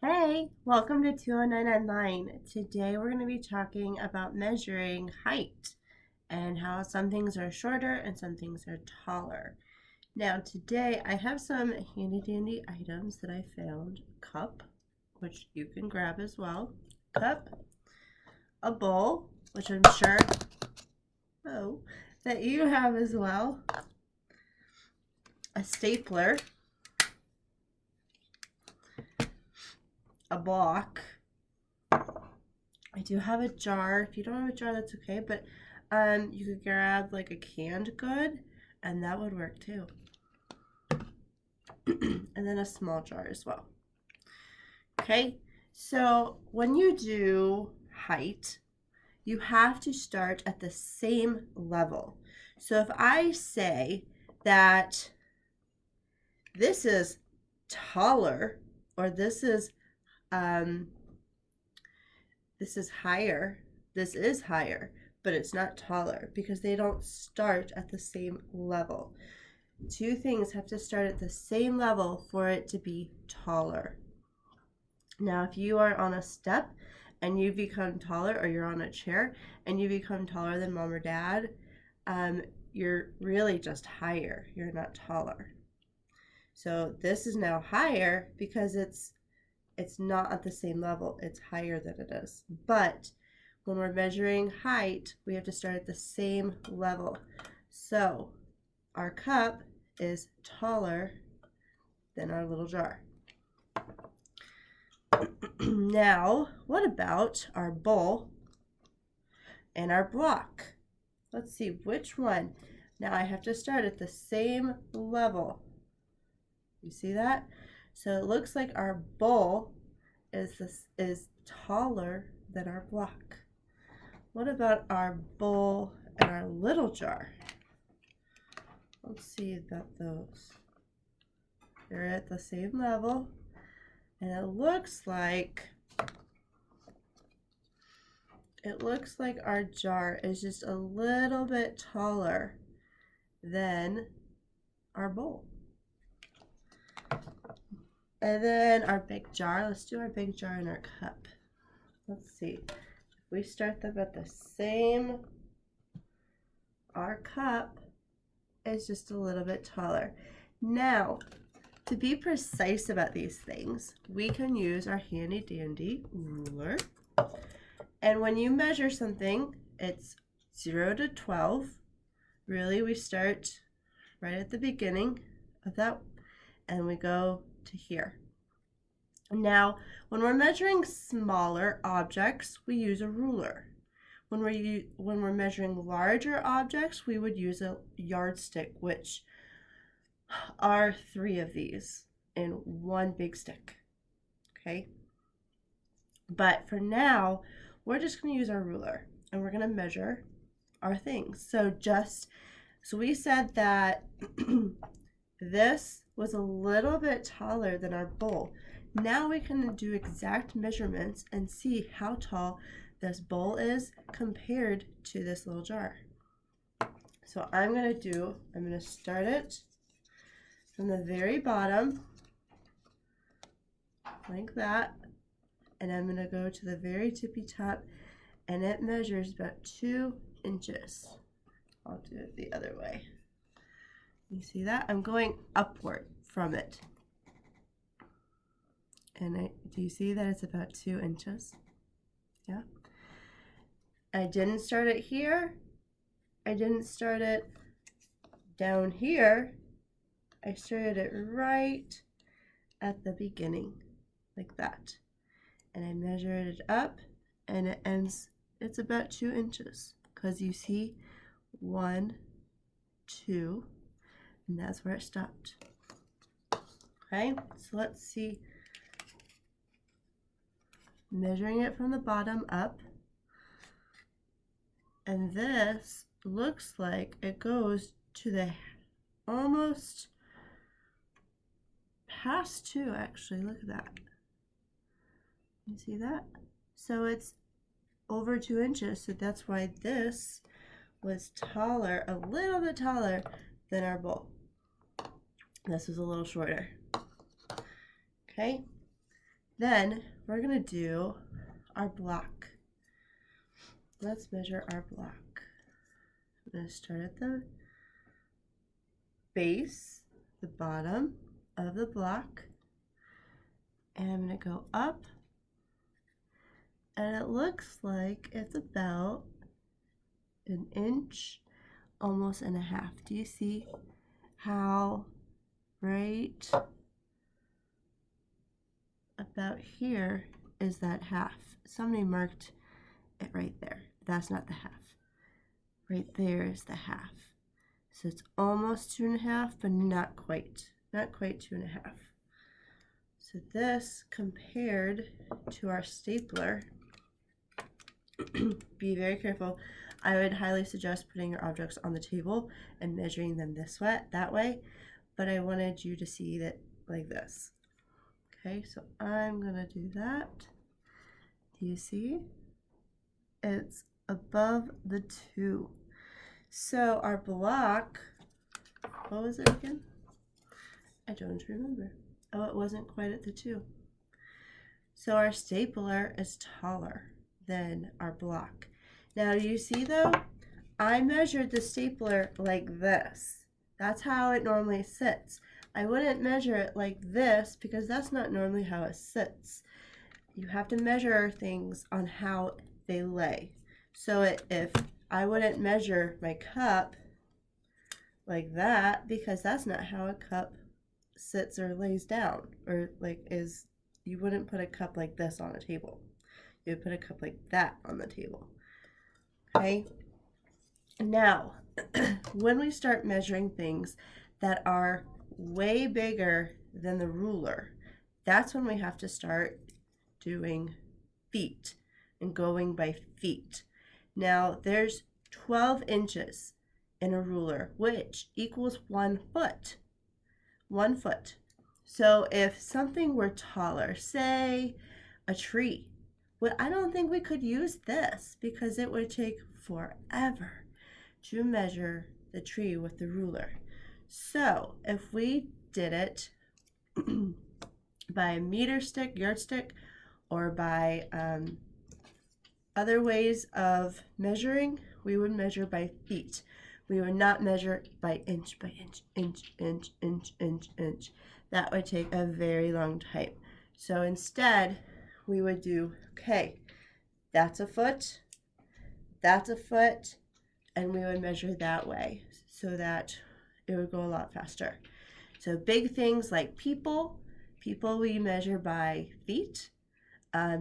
Hey, welcome to 20999. Today we're going to be talking about measuring height and how some things are shorter and some things are taller. Now today I have some handy dandy items that I found. A cup, which you can grab as well. Cup, a bowl, which I'm sure that you have as well. A stapler, a block. I do have a jar. If you don't have a jar, that's okay, but you could grab like a canned good and that would work too. And then a small jar as well. Okay, so when you do height, you have to start at the same level. So if I say that this is taller or this is higher, this is higher, but it's not taller because they don't start at the same level. Two things have to start at the same level for it to be taller. Now, if you are on a step and you become taller, or you're on a chair and you become taller than mom or dad, you're really just higher. You're not taller. So this is now higher because it's not at the same level. It's higher than it is. But when we're measuring height, we have to start at the same level. So our cup is taller than our little jar. Now, what about our bowl and our block? Let's see which one. Now I have to start at the same level. You see that? So it looks like our bowl is taller than our block. What about our bowl and our little jar? Let's see about those. They're at the same level, and it looks like our jar is just a little bit taller than our bowl. And then our big jar, let's do our big jar and our cup. Let's see, if we start them at the same, our cup is just a little bit taller. Now, to be precise about these things, we can use our handy dandy ruler. And when you measure something, it's 0 to 12. Really, we start right at the beginning of that and we go to here. Now, when we're measuring smaller objects, we use a ruler. When we're measuring larger objects, we would use a yardstick, which are 3 of these in one big stick. Okay? But for now, we're just going to use our ruler and we're going to measure our things. So we said that this was a little bit taller than our bowl. Now we can do exact measurements and see how tall this bowl is compared to this little jar. So I'm going to start it from the very bottom, like that, and I'm going to go to the very tippy top, and it measures about 2 inches. I'll do it the other way. You see that? I'm going upward from it. And do you see that it's about 2 inches? Yeah. I didn't start it here. I didn't start it down here. I started it right at the beginning, like that. And I measured it up, and it's about 2 inches. Because you see, 1, 2, and that's where it stopped. Okay, so let's see. Measuring it from the bottom up, and this looks like it goes to the almost past 2, actually. Look at that. You see that? So it's over 2 inches, so that's why this was taller, a little bit taller than our bowl. This was a little shorter. Okay, Then we're going to do our block. Let's measure our block. I'm going to start at the base, the bottom of the block, and I'm going to go up, and it looks like it's about 1 inch, almost and a half. Do you see how right about here is that half? Somebody marked it right there. That's not the half. Right there is the half. So it's almost 2.5, but not quite. Not quite 2.5. So this compared to our stapler, be very careful. I would highly suggest putting your objects on the table and measuring them that way, but I wanted you to see that like this. Okay, so I'm gonna do that. Do you see? It's above the 2. So our block, what was it again? I don't remember. Oh, it wasn't quite at the 2. So our stapler is taller than our block. Now you see though, I measured the stapler like this. That's how it normally sits. I wouldn't measure it like this because that's not normally how it sits. You have to measure things on how they lay. So if I wouldn't measure my cup like that, because that's not how a cup sits or lays down, or like is, you wouldn't put a cup like this on a table. You would put a cup like that on the table. Okay? Now, when we start measuring things that are way bigger than the ruler, that's when we have to start doing feet and going by feet. Now, there's 12 inches in a ruler, which equals 1 foot. 1 foot. So if something were taller, say a tree, well, I don't think we could use this because it would take forever to measure the tree with the ruler. So if we did it by a meter stick, yardstick, or by other ways of measuring, we would measure by feet. We would not measure by inch, inch. That would take a very long time. So instead, we would do, okay, that's a foot, and we would measure that way so that it would go a lot faster. So big things like people we measure by feet.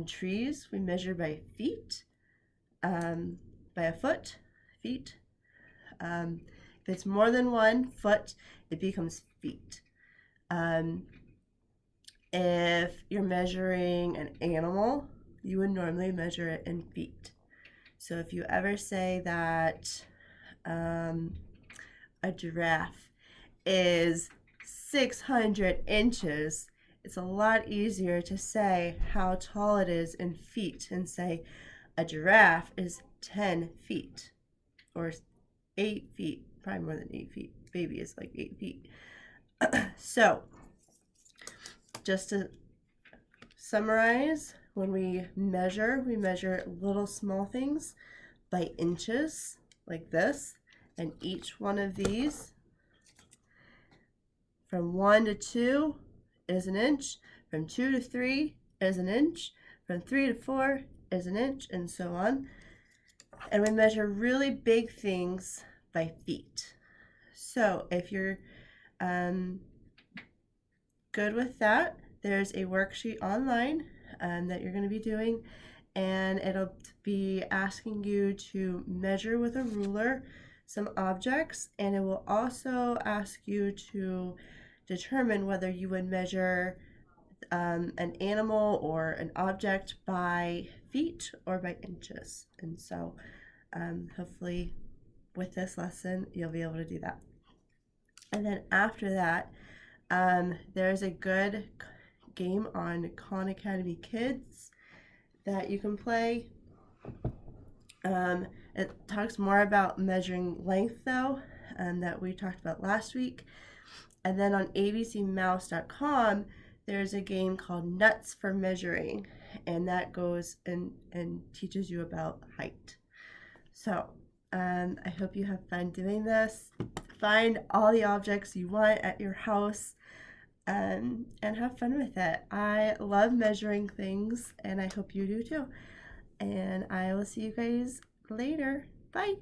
Trees we measure by feet, by a foot, feet. If it's more than 1 foot, it becomes feet. If you're measuring an animal, you would normally measure it in feet. So if you ever say that a giraffe is 600 inches, it's a lot easier to say how tall it is in feet and say a giraffe is 10 feet or 8 feet, probably more than 8 feet. Baby is like 8 feet. So just to summarize, when we measure little small things by inches like this, and each one of these from 1 to 2 is an inch, from 2 to 3 is an inch, from 3 to 4 is an inch, and so on. And we measure really big things by feet. So if you're good with that, there's a worksheet online that you're going to be doing, and it'll be asking you to measure with a ruler some objects, and it will also ask you to determine whether you would measure an animal or an object by feet or by inches. And so hopefully with this lesson you'll be able to do that. And then after that, there's a good game on Khan Academy Kids that you can play. It talks more about measuring length though, that we talked about last week. And then on abcmouse.com, there's a game called Nuts for Measuring, and that goes and teaches you about height. So I hope you have fun doing this. Find all the objects you want at your house and have fun with it. I love measuring things, and I hope you do too. And I will see you guys later. Bye.